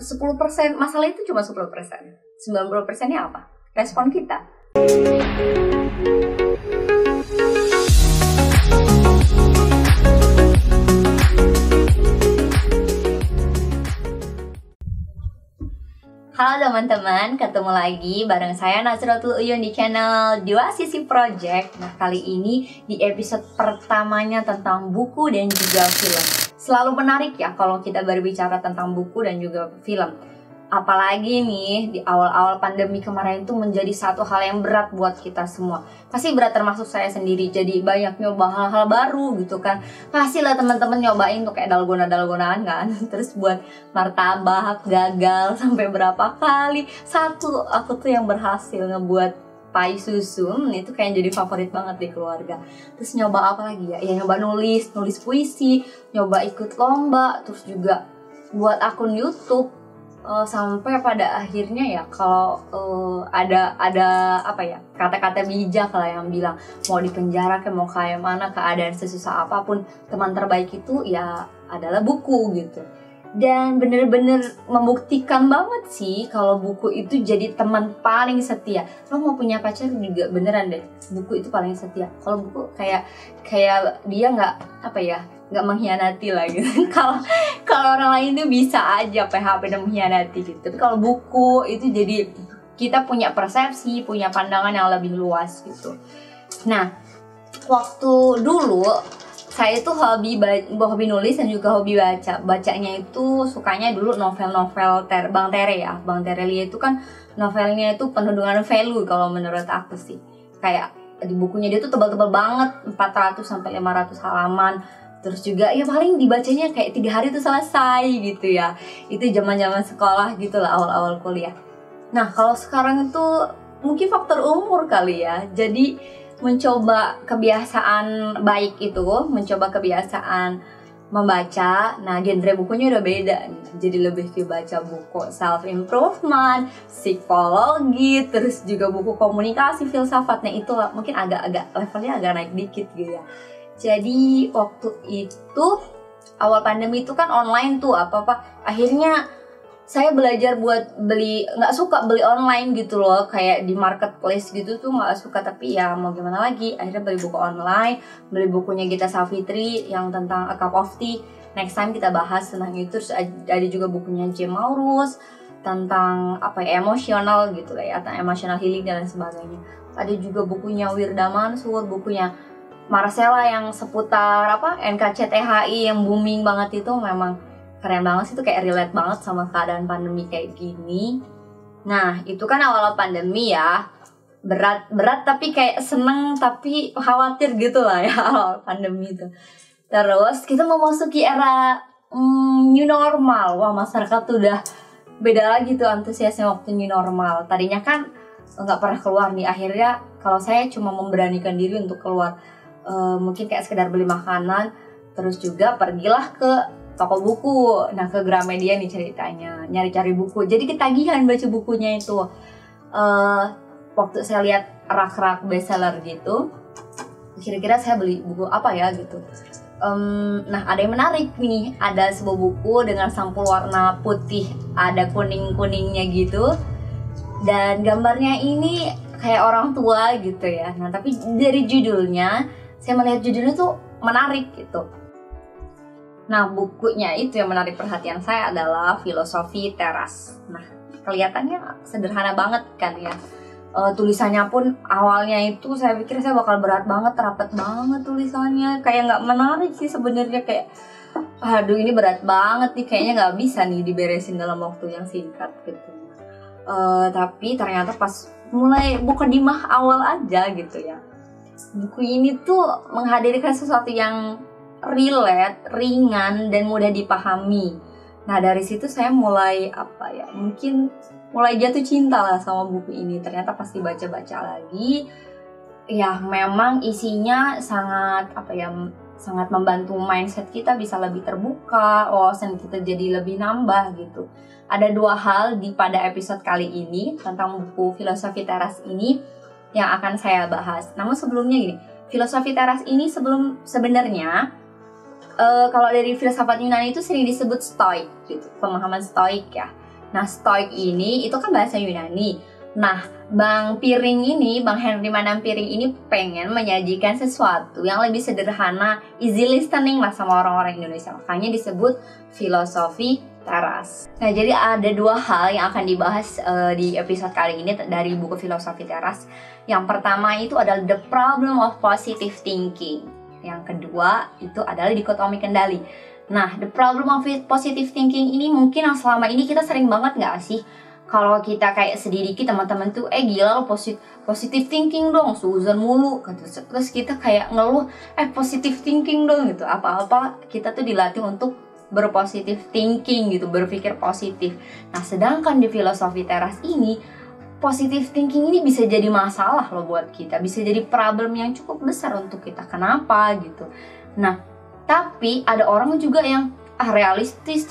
10% masalah itu cuma 10%. 90%-nya apa? Respon kita. Halo teman-teman, ketemu lagi bareng saya Nazratul Uyun di channel Dua Sisi Project. Nah, kali ini di episode pertamanya tentang buku dan juga film. Selalu menarik ya kalau kita berbicara tentang buku dan juga film. Apalagi nih di awal-awal pandemi kemarin itu menjadi satu hal yang berat buat kita semua. Pasti berat termasuk saya sendiri, jadi banyak nyoba hal-hal baru gitu kan. Pastilah teman-teman nyobain tuh kayak dalgona-dalgonaan kan. Terus buat martabak gagal sampai berapa kali. Satu aku tuh yang berhasil ngebuat pai susu, itu kayak jadi favorit banget di keluarga. Terus nyoba apa lagi ya? Ya nyoba nulis puisi, nyoba ikut lomba, terus juga buat akun YouTube. Sampai pada akhirnya ya kalau ada apa ya kata-kata bijak lah yang bilang mau dipenjara kayak mau kayak mana keadaan sesusah apapun, teman terbaik itu ya adalah buku gitu. Dan bener-bener membuktikan banget sih kalau buku itu jadi teman paling setia. Lo mau punya pacar juga beneran deh, buku itu paling setia. Kalau buku kayak dia nggak mengkhianati lah gitu. Kalau orang lain tuh bisa aja PHP dan mengkhianati gitu. Tapi kalau buku itu jadi kita punya persepsi, punya pandangan yang lebih luas gitu. Nah, waktu dulu saya tuh hobi nulis dan juga hobi baca. Bacanya itu sukanya dulu novel-novel Bang Tere ya. Bang Tere Lia itu kan novelnya itu penuh dengan value kalau menurut aku sih. Kayak di bukunya dia tuh tebal-tebal banget, 400 sampai 500 halaman. Terus juga ya paling dibacanya kayak 3 hari tuh selesai gitu ya. Itu zaman-zaman sekolah gitu lah, awal-awal kuliah. Nah, kalau sekarang itu mungkin faktor umur kali ya. Jadi mencoba kebiasaan baik itu, mencoba kebiasaan membaca. Nah, genre bukunya udah beda nih. Jadi lebih ke baca buku self improvement, psikologi, terus juga buku komunikasi, filsafat. Nah, itu mungkin agak levelnya agak naik dikit gitu ya. Jadi waktu itu awal pandemi itu kan online tuh apa-apa. Akhirnya saya belajar buat nggak suka beli online gitu loh, kayak di marketplace gitu tuh nggak suka. Tapi ya mau gimana lagi, akhirnya beli buku online, beli bukunya Gita Savitri yang tentang A Cup of Tea. Next time kita bahas tentang itu. Terus ada juga bukunya Jim Maurus tentang emosional gitu lah ya, tentang emotional healing dan lain sebagainya. Ada juga bukunya Wirda Mansur, bukunya Marcella yang seputar NKCTHI yang booming banget itu. Memang keren banget sih, itu kayak relate banget sama keadaan pandemi kayak gini. Nah, itu kan awal pandemi ya. Berat tapi kayak seneng tapi khawatir gitu lah ya awal pandemi itu. Terus kita memasuki era new normal. Wah, masyarakat tuh udah beda lagi tuh antusiasnya waktu new normal. Tadinya kan nggak pernah keluar nih. Akhirnya kalau saya cuma memberanikan diri untuk keluar, mungkin kayak sekedar beli makanan. Terus juga pergilah ke toko buku, nah ke Gramedia nih ceritanya, nyari-cari buku. Jadi ketagihan baca bukunya itu. Waktu saya lihat rak-rak bestseller gitu, kira-kira saya beli buku apa ya gitu. Nah, ada yang menarik nih, ada sebuah buku dengan sampul warna putih, ada kuning-kuningnya gitu, dan gambarnya ini kayak orang tua gitu ya. Nah, tapi dari judulnya, saya melihat judulnya tuh menarik gitu. Nah, bukunya itu yang menarik perhatian saya adalah Filosofi Teras. Nah, kelihatannya sederhana banget kan ya. Tulisannya pun awalnya itu saya pikir saya bakal berat banget, rapet banget tulisannya. Kayak nggak menarik sih sebenarnya, kayak aduh ini berat banget nih, kayaknya nggak bisa nih diberesin dalam waktu yang singkat gitu. Tapi ternyata pas mulai buka di awal aja gitu ya, buku ini tuh menghadirkan sesuatu yang relate, ringan, dan mudah dipahami. Nah, dari situ saya mulai mulai jatuh cinta lah sama buku ini. Ternyata pas dibaca-baca lagi, ya memang isinya sangat sangat membantu mindset kita bisa lebih terbuka, wawasan kita jadi lebih nambah gitu. Ada 2 hal pada episode kali ini tentang buku Filosofi Teras ini yang akan saya bahas. Namun sebelumnya gini, Filosofi Teras ini sebenarnya kalau dari filsafat Yunani itu sering disebut stoik gitu, pemahaman stoik ya. Nah, Stoik ini itu kan bahasa Yunani. Nah, Bang Henry Manampiring ini pengen menyajikan sesuatu yang lebih sederhana, easy listening lah sama orang-orang Indonesia. Makanya disebut filosofi teras. Nah, jadi ada dua hal yang akan dibahas di episode kali ini dari buku Filosofi Teras. Yang pertama itu adalah the problem of positive thinking. Yang kedua itu adalah dikotomi kendali. Nah, the problem of positive thinking ini mungkin yang selama ini kita sering banget gak sih? Kalau kita kayak sedih dikit teman-teman tuh, gila lo positive thinking dong, suzon mulu gitu. Terus kita kayak ngeluh, positive thinking dong gitu. Apa-apa kita tuh dilatih untuk berpositive thinking gitu, berpikir positif. Nah, sedangkan di filosofi teras ini, positive thinking ini bisa jadi masalah loh buat kita, bisa jadi problem yang cukup besar untuk kita. Kenapa gitu? Nah, tapi ada orang juga yang realistis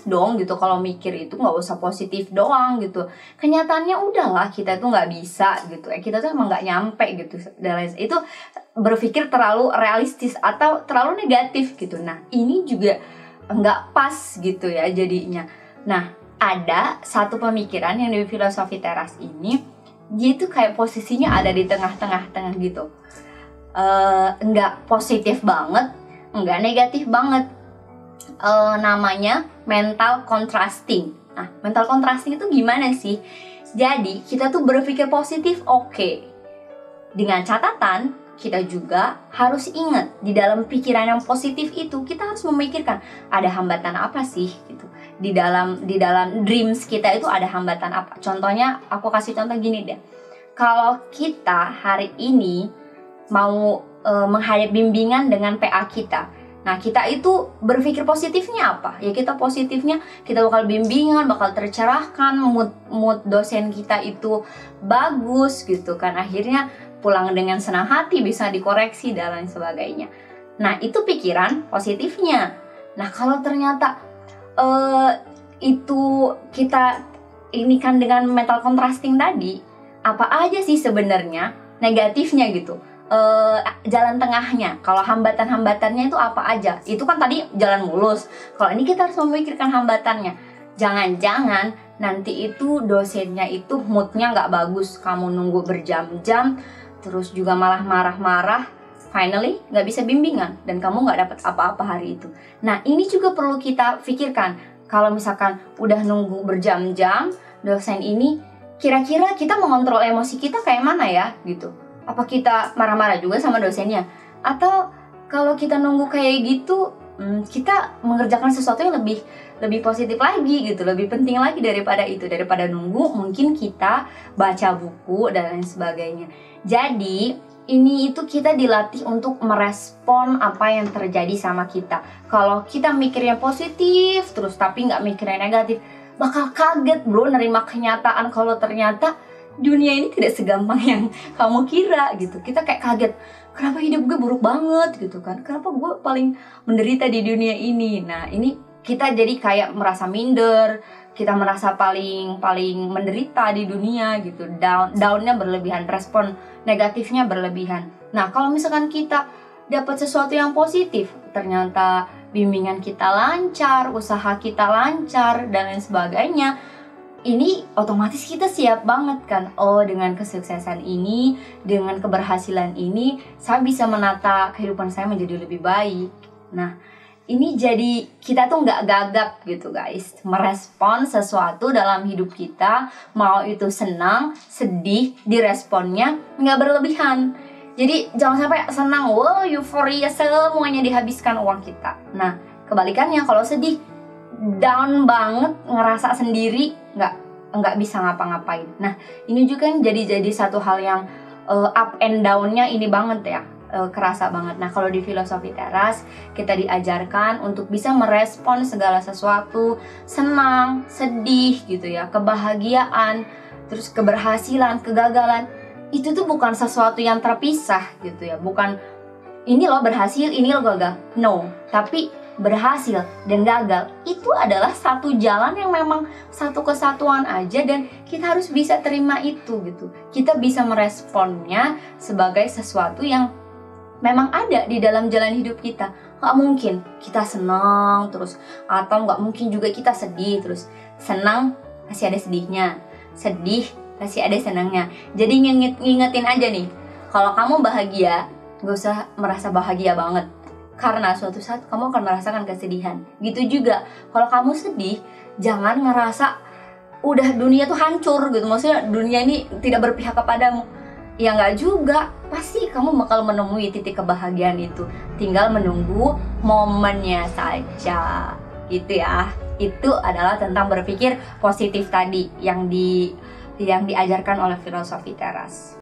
dong gitu, kalau mikir itu nggak usah positif doang gitu. Kenyataannya udahlah kita tuh nggak bisa gitu, kita tuh emang nggak nyampe gitu. Dan itu berpikir terlalu realistis atau terlalu negatif gitu. Nah, ini juga nggak pas gitu ya jadinya. Nah, ada satu pemikiran yang di filosofi teras ini, dia tuh kayak posisinya ada di tengah-tengah gitu. Nggak positif banget, nggak negatif banget. Namanya mental contrasting. Nah, mental contrasting itu gimana sih? Jadi, kita tuh berpikir positif, oke. Dengan catatan, kita juga harus ingat di dalam pikiran yang positif itu kita harus memikirkan ada hambatan apa sih gitu. Di dalam dreams kita itu ada hambatan apa? Contohnya, aku kasih contoh gini deh. Kalau kita hari ini mau menghadapi bimbingan dengan PA kita, nah, kita itu berpikir positifnya apa? Ya, kita positifnya kita bakal bimbingan, bakal tercerahkan, mood dosen kita itu bagus gitu kan. Akhirnya pulang dengan senang hati, bisa dikoreksi dan lain sebagainya. Nah, itu pikiran positifnya. Nah, kalau ternyata itu kita ini kan dengan mental contrasting tadi, apa aja sih sebenarnya negatifnya gitu? Jalan tengahnya, kalau hambatan-hambatannya itu apa aja? Itu kan tadi jalan mulus. Kalau ini kita harus memikirkan hambatannya. Jangan-jangan nanti itu dosennya itu moodnya nggak bagus, kamu nunggu berjam-jam, terus juga malah marah-marah, finally nggak bisa bimbingan dan kamu nggak dapat apa-apa hari itu. Nah, ini juga perlu kita pikirkan. Kalau misalkan udah nunggu berjam-jam, dosen ini kira-kira kita mengontrol emosi kita kayak mana ya gitu. Apa kita marah-marah juga sama dosennya? Atau kalau kita nunggu kayak gitu, kita mengerjakan sesuatu yang lebih positif lagi gitu, lebih penting lagi daripada itu. Daripada nunggu, mungkin kita baca buku dan lain sebagainya. Jadi, ini itu kita dilatih untuk merespon apa yang terjadi sama kita. Kalau kita mikirnya positif terus tapi nggak mikirnya negatif, bakal kaget bro nerima kenyataan kalau ternyata dunia ini tidak segampang yang kamu kira gitu. Kita kayak kaget, kenapa hidup gue buruk banget gitu kan, kenapa gue paling menderita di dunia ini. Nah, ini kita jadi kayak merasa minder, kita merasa paling menderita di dunia gitu. Downnya berlebihan, respon negatifnya berlebihan. Nah, kalau misalkan kita dapat sesuatu yang positif, ternyata bimbingan kita lancar, usaha kita lancar dan lain sebagainya, ini otomatis kita siap banget kan. Oh, dengan kesuksesan ini, dengan keberhasilan ini, saya bisa menata kehidupan saya menjadi lebih baik. Nah, ini jadi kita tuh nggak gagap gitu guys, merespon sesuatu dalam hidup kita, mau itu senang, sedih, diresponnya nggak berlebihan. Jadi jangan sampai senang, wow euforia semuanya dihabiskan uang kita. Nah, kebalikannya kalau sedih, down banget, ngerasa sendiri, nggak bisa ngapa-ngapain. Nah, ini juga jadi satu hal yang up and down-nya ini banget ya, kerasa banget. Nah, kalau di filosofi teras kita diajarkan untuk bisa merespon segala sesuatu, senang, sedih gitu ya, kebahagiaan, terus keberhasilan, kegagalan. Itu tuh bukan sesuatu yang terpisah gitu ya, bukan ini lo berhasil, ini lo gagal. No, tapi berhasil dan gagal itu adalah satu jalan yang memang satu kesatuan aja, dan kita harus bisa terima itu gitu. Kita bisa meresponnya sebagai sesuatu yang memang ada di dalam jalan hidup kita. Nggak mungkin kita senang terus, atau nggak mungkin juga kita sedih terus. Senang pasti ada sedihnya, sedih pasti ada senangnya. Jadi ngingetin aja nih, kalau kamu bahagia, gak usah merasa bahagia banget, karena suatu saat kamu akan merasakan kesedihan. Gitu juga kalau kamu sedih, jangan ngerasa udah dunia tuh hancur gitu, maksudnya dunia ini tidak berpihak kepadamu. Ya nggak juga, pasti kamu bakal menemui titik kebahagiaan itu, tinggal menunggu momennya saja gitu ya. Itu adalah tentang berpikir positif tadi yang diajarkan oleh filosofi teras.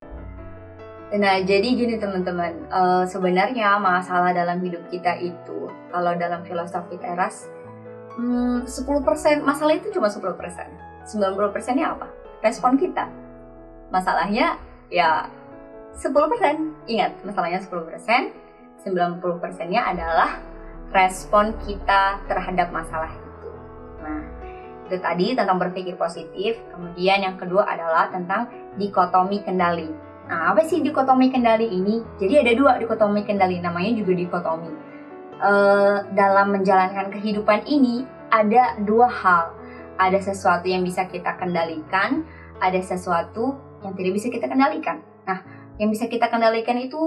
Nah, jadi gini teman-teman, sebenarnya masalah dalam hidup kita itu, kalau dalam filosofi teras, 10% masalah itu cuma 10%. 90%-nya apa? Respon kita. Masalahnya ya 10%. Ingat, masalahnya 10%, 90%-nya adalah respon kita terhadap masalah itu. Nah, itu tadi tentang berpikir positif. Kemudian yang kedua adalah tentang dikotomi kendali. Nah, apa sih dikotomi kendali ini? Jadi ada 2 dikotomi kendali, namanya juga dikotomi. Dalam menjalankan kehidupan ini ada 2 hal. Ada sesuatu yang bisa kita kendalikan, ada sesuatu yang tidak bisa kita kendalikan. Nah, yang bisa kita kendalikan itu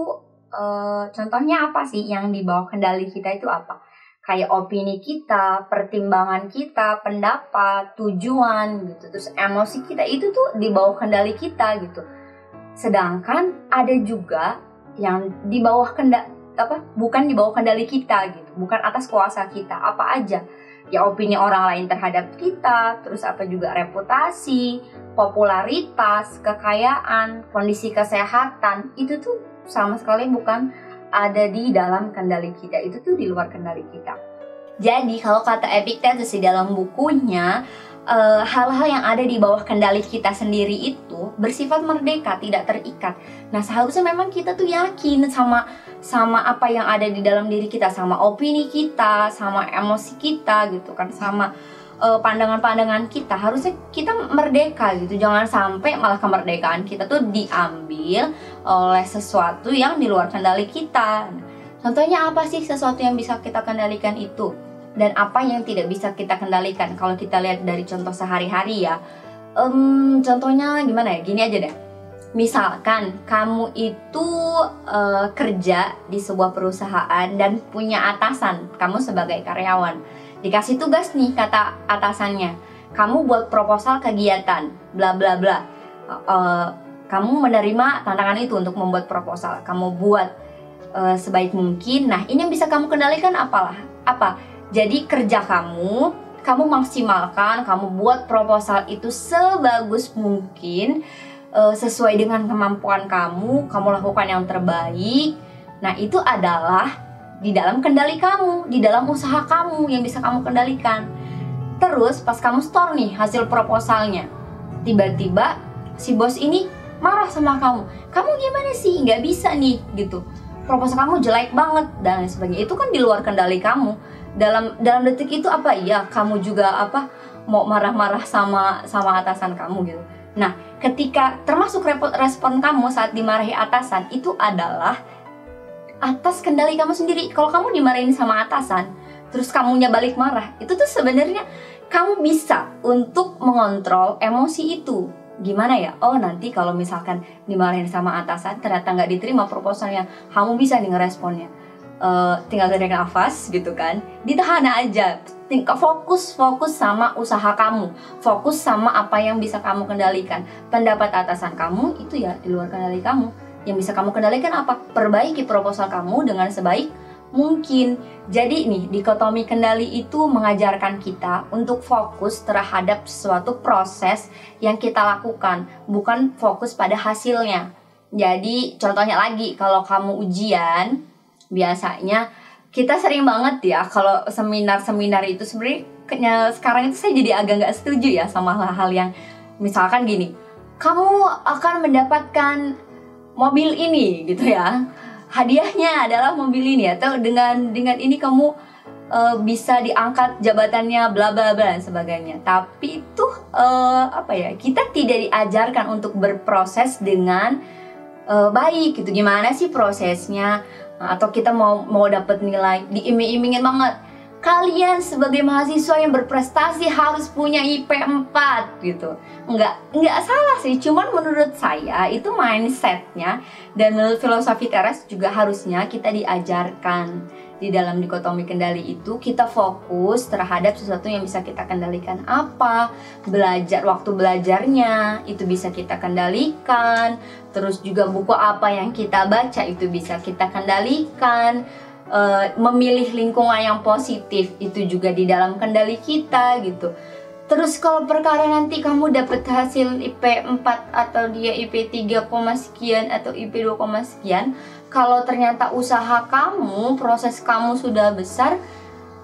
contohnya apa sih? Yang di bawah kendali kita itu apa? Kayak opini kita, pertimbangan kita, pendapat, tujuan gitu. Terus emosi kita itu tuh di bawah kendali kita gitu. Sedangkan ada juga yang di bawah bukan di bawah kendali kita gitu, bukan atas kuasa kita. Apa aja? Ya opini orang lain terhadap kita, terus apa juga reputasi, popularitas, kekayaan, kondisi kesehatan, itu tuh sama sekali bukan ada di dalam kendali kita, itu tuh di luar kendali kita. Jadi kalau kata Epictetus di dalam bukunya, hal-hal yang ada di bawah kendali kita sendiri itu bersifat merdeka, tidak terikat. Nah, seharusnya memang kita tuh yakin sama apa yang ada di dalam diri kita, sama opini kita, sama emosi kita gitu kan, sama pandangan-pandangan kita. Harusnya kita merdeka gitu. Jangan sampai malah kemerdekaan kita tuh diambil oleh sesuatu yang di luar kendali kita. Contohnya apa sih sesuatu yang bisa kita kendalikan itu? Dan apa yang tidak bisa kita kendalikan? Kalau kita lihat dari contoh sehari-hari ya, contohnya gimana ya? Gini aja deh. Misalkan kamu itu kerja di sebuah perusahaan dan punya atasan, kamu sebagai karyawan. Dikasih tugas nih kata atasannya, kamu buat proposal kegiatan, bla bla bla. Kamu menerima tantangan itu untuk membuat proposal. Kamu buat sebaik mungkin. Nah, ini yang bisa kamu kendalikan apa? Jadi kerja kamu maksimalkan, kamu buat proposal itu sebagus mungkin, sesuai dengan kemampuan kamu lakukan yang terbaik. Nah, itu adalah di dalam kendali kamu, di dalam usaha kamu yang bisa kamu kendalikan. Terus pas kamu store nih hasil proposalnya, tiba-tiba si bos ini marah sama kamu. Kamu gimana sih? Nggak bisa nih gitu. Proposal kamu jelek banget dan lain sebagainya. Itu kan di luar kendali kamu. Dalam detik itu kamu juga mau marah-marah sama atasan kamu gitu. Nah, ketika termasuk respon kamu saat dimarahi atasan itu adalah atas kendali kamu sendiri. Kalau kamu dimarahin sama atasan, terus kamunya balik marah, itu tuh sebenarnya kamu bisa untuk mengontrol emosi itu. Gimana ya? Oh, nanti kalau misalkan dimarahin sama atasan, ternyata nggak diterima proposalnya, kamu bisa nih ngeresponnya. Tinggal tarik nafas gitu kan, ditahan aja. Fokus sama usaha kamu, fokus sama apa yang bisa kamu kendalikan. Pendapat atasan kamu itu ya di luar kendali kamu. Yang bisa kamu kendalikan apa? Perbaiki proposal kamu dengan sebaik mungkin. Jadi nih, dikotomi kendali itu mengajarkan kita untuk fokus terhadap suatu proses yang kita lakukan, bukan fokus pada hasilnya. Jadi contohnya lagi, kalau kamu ujian, biasanya kita sering banget ya kalau seminar-seminar itu sebenarnya sekarang itu saya jadi agak nggak setuju ya sama hal-hal yang misalkan gini, kamu akan mendapatkan mobil ini gitu ya, hadiahnya adalah mobil ini, atau dengan ini kamu bisa diangkat jabatannya bla bla bla dan sebagainya. Tapi itu kita tidak diajarkan untuk berproses dengan baik gitu. Gimana sih prosesnya? Atau kita mau dapat nilai, diiming-imingin banget, kalian sebagai mahasiswa yang berprestasi harus punya IP 4 gitu. Enggak salah sih, cuman menurut saya itu mindsetnya. Dan menurut filosofi teras juga harusnya kita diajarkan di dalam dikotomi kendali itu, kita fokus terhadap sesuatu yang bisa kita kendalikan. Apa? Waktu belajarnya itu bisa kita kendalikan. Terus juga buku apa yang kita baca itu bisa kita kendalikan. Memilih lingkungan yang positif itu juga di dalam kendali kita gitu. Terus kalau perkara nanti kamu dapat hasil IP 4 atau dia IP 3, sekian atau IP 2, sekian, kalau ternyata usaha kamu, proses kamu sudah besar,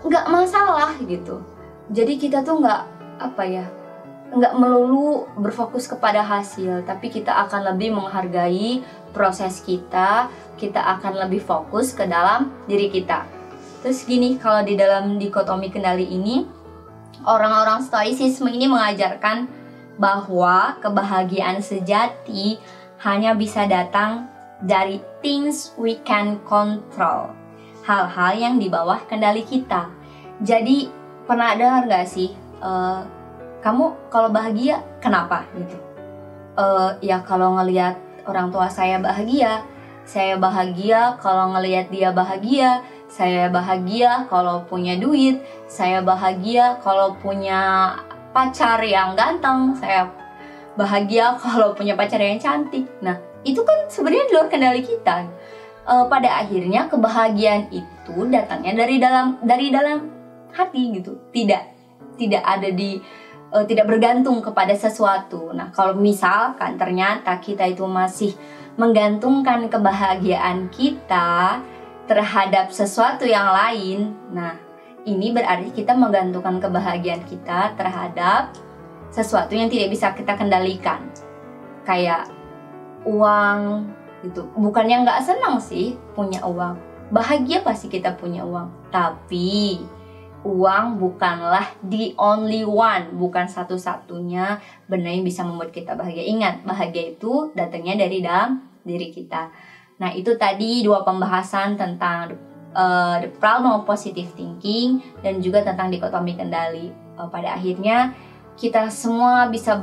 nggak masalah gitu. Jadi kita tuh nggak melulu berfokus kepada hasil, tapi kita akan lebih menghargai proses kita akan lebih fokus ke dalam diri kita. Terus gini, kalau di dalam dikotomi kendali ini, orang-orang stoicisme ini mengajarkan bahwa kebahagiaan sejati hanya bisa datang dari things we can control, hal-hal yang di bawah kendali kita. Jadi pernah dengar gak sih, kamu kalau bahagia kenapa gitu? Ya kalau ngelihat orang tua saya bahagia kalau ngelihat dia bahagia, saya bahagia kalau punya duit, saya bahagia kalau punya pacar yang ganteng, saya bahagia kalau punya pacar yang cantik. Nah, itu kan sebenarnya di luar kendali kita. Pada akhirnya kebahagiaan itu datangnya dari dalam hati gitu. Tidak ada tidak bergantung kepada sesuatu. Nah, kalau misalkan ternyata kita itu masih menggantungkan kebahagiaan kita terhadap sesuatu yang lain, nah ini berarti kita menggantungkan kebahagiaan kita terhadap sesuatu yang tidak bisa kita kendalikan. Kayak uang gitu. Bukannya nggak senang sih punya uang, bahagia pasti kita punya uang, tapi uang bukanlah the only one, bukan satu-satunya benda yang bisa membuat kita bahagia. Ingat, bahagia itu datangnya dari dalam diri kita. Nah, itu tadi 2 pembahasan tentang the problem of positive thinking dan juga tentang dikotomi kendali. Pada akhirnya kita semua bisa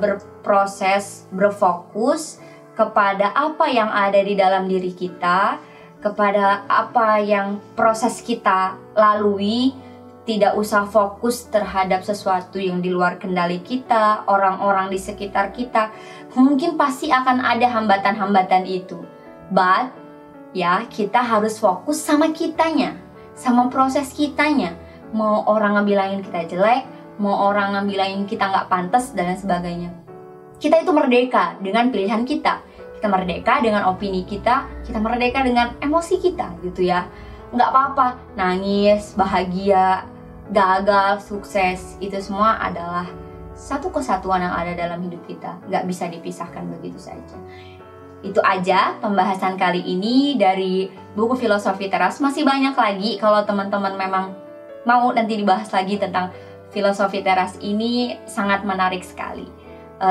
berfokus kepada apa yang ada di dalam diri kita, kepada apa yang proses kita lalui. Tidak usah fokus terhadap sesuatu yang di luar kendali kita, orang-orang di sekitar kita. Mungkin pasti akan ada hambatan-hambatan itu. But, ya kita harus fokus sama kitanya, sama proses kitanya. Mau orang ngebilangin kita jelek, mau orang ngebilangin kita nggak pantas, dan lain sebagainya. Kita itu merdeka dengan pilihan kita. Kita merdeka dengan opini kita merdeka dengan emosi kita gitu ya. Nggak apa-apa, nangis, bahagia, gagal, sukses, itu semua adalah satu kesatuan yang ada dalam hidup kita. Nggak bisa dipisahkan begitu saja. Itu aja pembahasan kali ini dari buku Filosofi Teras. Masih banyak lagi, kalau teman-teman memang mau nanti dibahas lagi tentang Filosofi Teras ini, sangat menarik sekali.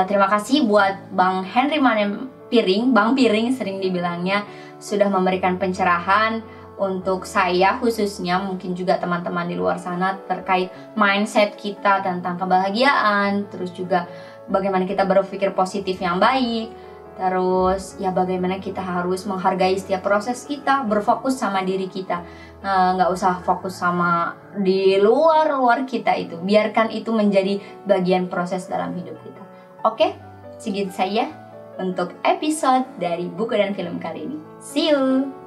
Terima kasih buat Bang Henry Manem Piring, Bang Piring sering dibilangnya, sudah memberikan pencerahan untuk saya khususnya, mungkin juga teman-teman di luar sana, terkait mindset kita tentang kebahagiaan, terus juga bagaimana kita berpikir positif yang baik, terus ya bagaimana kita harus menghargai setiap proses kita, berfokus sama diri kita, nggak usah fokus sama di luar kita itu, biarkan itu menjadi bagian proses dalam hidup kita. Oke, segitu saja untuk episode dari buku dan film kali ini. See you!